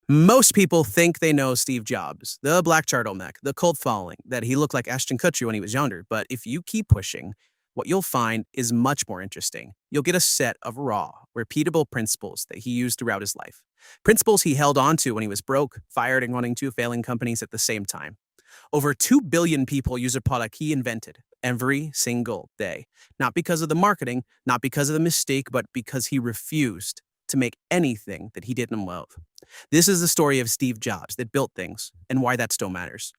Most people think they know Steve Jobs, the black turtleneck, the cult following, that he looked like Ashton Kutcher when he was younger. But if you keep pushing, what you'll find is much more interesting. You'll get a set of raw, repeatable principles that he used throughout his life. Principles he held on to when he was broke, fired, and running two failing companies at the same time. Over 2 billion people use a product he invented every single day. Not because of the marketing, not because of the mistake, but because he refused to make anything that he didn't love. This is the story of Steve Jobs that built things and why that still matters.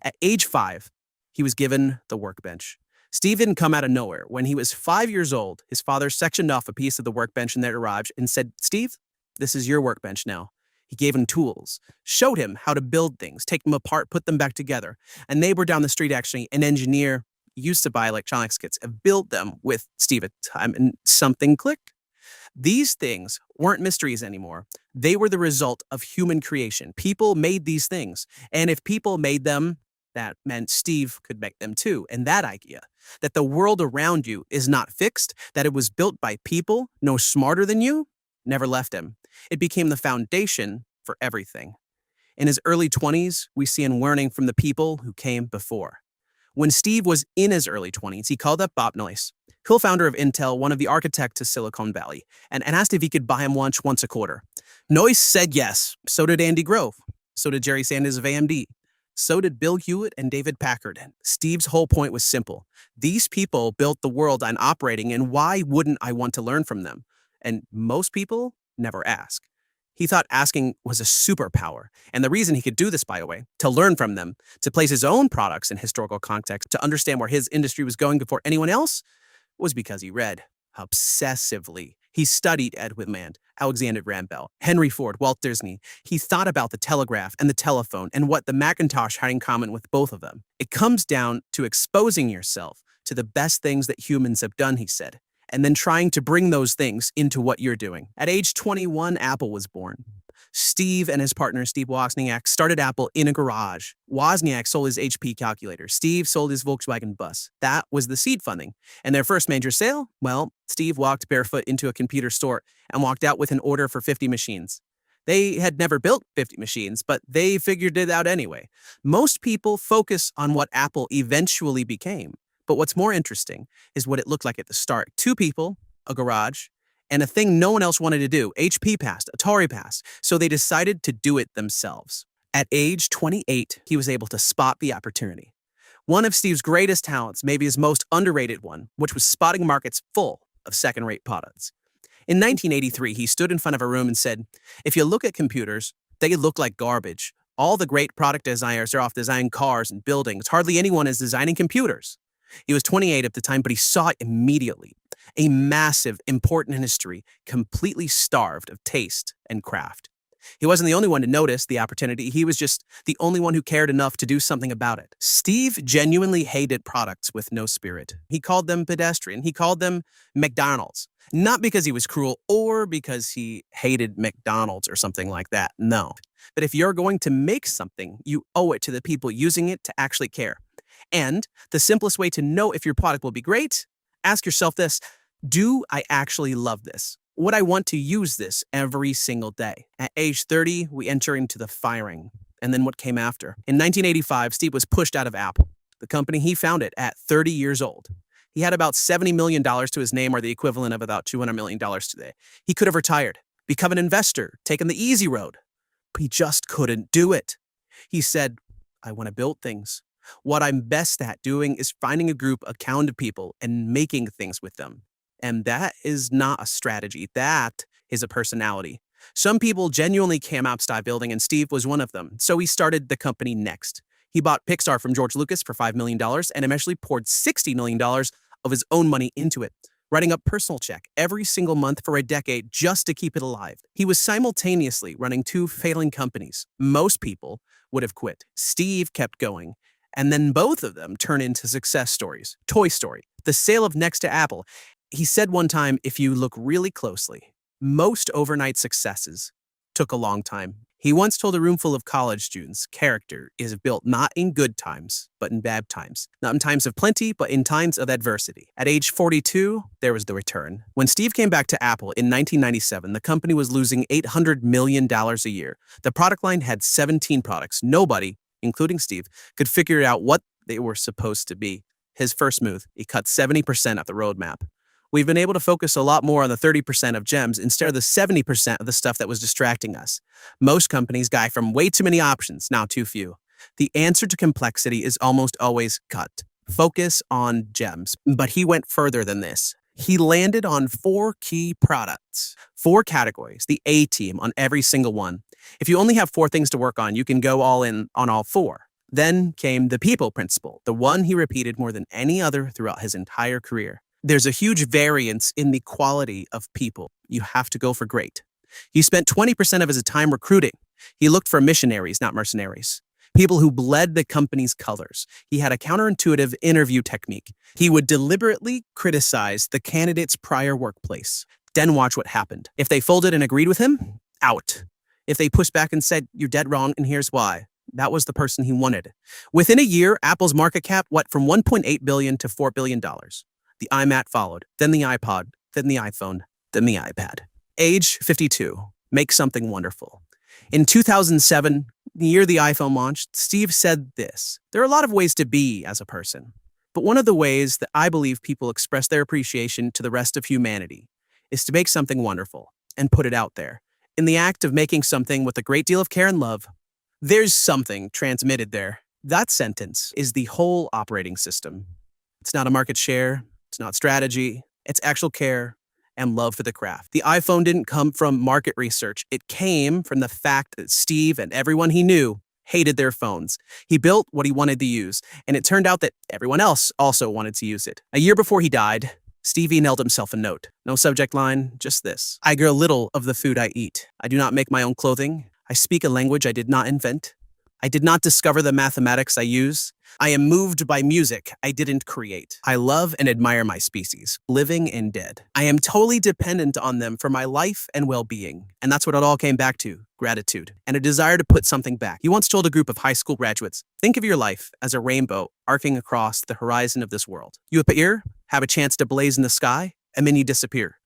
At age 5, he was given the workbench. Steve didn't come out of nowhere. When he was 5 years old, his father sectioned off a piece of the workbench in their garage and said, "Steve, this is your workbench now." He gave him tools, showed him how to build things, take them apart, put them back together. A neighbor down the street, actually, an engineer, used to buy electronics kits and build them with Steve at the time, and something clicked. These things weren't mysteries anymore. They were the result of human creation. People made these things. And if people made them, that meant Steve could make them too. And that idea, that the world around you is not fixed, that it was built by people no smarter than you, never left him. It became the foundation for everything. In his early 20s, we see him learning from the people who came before. When Steve was in his early 20s, he called up Bob Noyce, co-founder of Intel, one of the architects to Silicon Valley, and asked if he could buy him lunch once a quarter. Noyce said yes. So did Andy Grove. So did Jerry Sanders of AMD. So did Bill Hewitt and David Packard. Steve's whole point was simple. These people built the world I'm operating in. Why wouldn't I want to learn from them? And most people never ask. He thought asking was a superpower. And the reason he could do this, by the way, to learn from them, to place his own products in historical context, to understand where his industry was going before anyone else, was because he read obsessively. He studied Edwin Land, Alexander Graham Bell, Henry Ford, Walt Disney. He thought about the telegraph and the telephone and what the Macintosh had in common with both of them. It comes down to exposing yourself to the best things that humans have done, he said, and then trying to bring those things into what you're doing. At age 21, Apple was born. Steve and his partner, Steve Wozniak, started Apple in a garage. Wozniak sold his HP calculator. Steve sold his Volkswagen bus. That was the seed funding. And their first major sale? Well, Steve walked barefoot into a computer store and walked out with an order for 50 machines. They had never built 50 machines, but they figured it out anyway. Most people focus on what Apple eventually became. But what's more interesting is what it looked like at the start. 2 people, a garage, and a thing no one else wanted to do. HP passed, Atari passed, so they decided to do it themselves. At age 28, he was able to spot the opportunity. One of Steve's greatest talents, maybe his most underrated one, which was spotting markets full of second-rate products. In 1983, he stood in front of a room and said, "If you look at computers, they look like garbage. All the great product designers are off designing cars and buildings. Hardly anyone is designing computers." He was 28 at the time, but he saw it immediately. A massive, important industry, completely starved of taste and craft. He wasn't the only one to notice the opportunity. He was just the only one who cared enough to do something about it. Steve genuinely hated products with no spirit. He called them pedestrian. He called them McDonald's. Not because he was cruel or because he hated McDonald's or something like that. No. But if you're going to make something, you owe it to the people using it to actually care. And the simplest way to know if your product will be great, ask yourself this: do I actually love this? Would I want to use this every single day? At age 30, we enter into the firing. And then what came after? In 1985, Steve was pushed out of Apple, the company he founded at 30 years old. He had about $70 million to his name, or the equivalent of about $200 million today. He could have retired, become an investor, taken the easy road, but he just couldn't do it. He said, "I want to build things. What I'm best at doing is finding a group of talented people and making things with them." And that is not a strategy. That is a personality. Some people genuinely came out style building, and Steve was one of them. So he started the company Next. He bought Pixar from George Lucas for $5 million and eventually poured $60 million of his own money into it, writing a personal check every single month for a decade just to keep it alive. He was simultaneously running 2 failing companies. Most people would have quit. Steve kept going. And then both of them turn into success stories. Toy Story, the sale of Next to Apple. He said one time, if you look really closely, most overnight successes took a long time. He once told a room full of college students, character is built not in good times, but in bad times. Not in times of plenty, but in times of adversity. At age 42, there was the return. When Steve came back to Apple in 1997, the company was losing $800 million a year. The product line had 17 products. Nobody, including Steve, could figure out what they were supposed to be. His first move, he cut 70% of the roadmap. We've been able to focus a lot more on the 30% of gems instead of the 70% of the stuff that was distracting us. Most companies guy from way too many options, now too few. The answer to complexity is almost always cut. Focus on gems. But he went further than this. He landed on 4 key products, 4 categories, the A team on every single one. If you only have 4 things to work on, you can go all in on all 4. Then came the people principle, the one he repeated more than any other throughout his entire career. There's a huge variance in the quality of people. You have to go for great. He spent 20% of his time recruiting. He looked for missionaries, not mercenaries. People who bled the company's colors. He had a counterintuitive interview technique. He would deliberately criticize the candidate's prior workplace. Then watch what happened. If they folded and agreed with him, out. If they pushed back and said, "You're dead wrong, and here's why," that was the person he wanted. Within a year, Apple's market cap went from $1.8 billion to $4 billion. The iMac followed, then the iPod, then the iPhone, then the iPad. Age 52. Make something wonderful. In 2007, the year the iPhone launched, Steve said this: "There are a lot of ways to be as a person, but one of the ways that I believe people express their appreciation to the rest of humanity is to make something wonderful and put it out there. In the act of making something with a great deal of care and love, there's something transmitted there." That sentence is the whole operating system. It's not a market share. It's not strategy, it's actual care and love for the craft. The iPhone didn't come from market research. It came from the fact that Steve and everyone he knew hated their phones. He built what he wanted to use, and it turned out that everyone else also wanted to use it. A year before he died, Steve emailed himself a note. No subject line, just this: "I grow little of the food I eat. I do not make my own clothing. I speak a language I did not invent. I did not discover the mathematics I use. I am moved by music I didn't create. I love and admire my species, living and dead. I am totally dependent on them for my life and well-being." And that's what it all came back to: gratitude and a desire to put something back. He once told a group of high school graduates, "Think of your life as a rainbow arcing across the horizon of this world. You appear, have a chance to blaze in the sky, and then you disappear."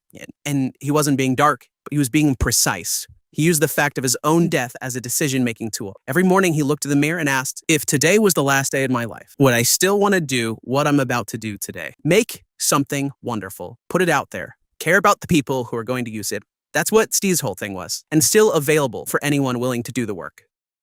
And he wasn't being dark, but he was being precise. He used the fact of his own death as a decision-making tool. Every morning he looked in the mirror and asked, "If today was the last day of my life, would I still want to do what I'm about to do today?" Make something wonderful. Put it out there. Care about the people who are going to use it. That's what Steve's whole thing was, and still available for anyone willing to do the work.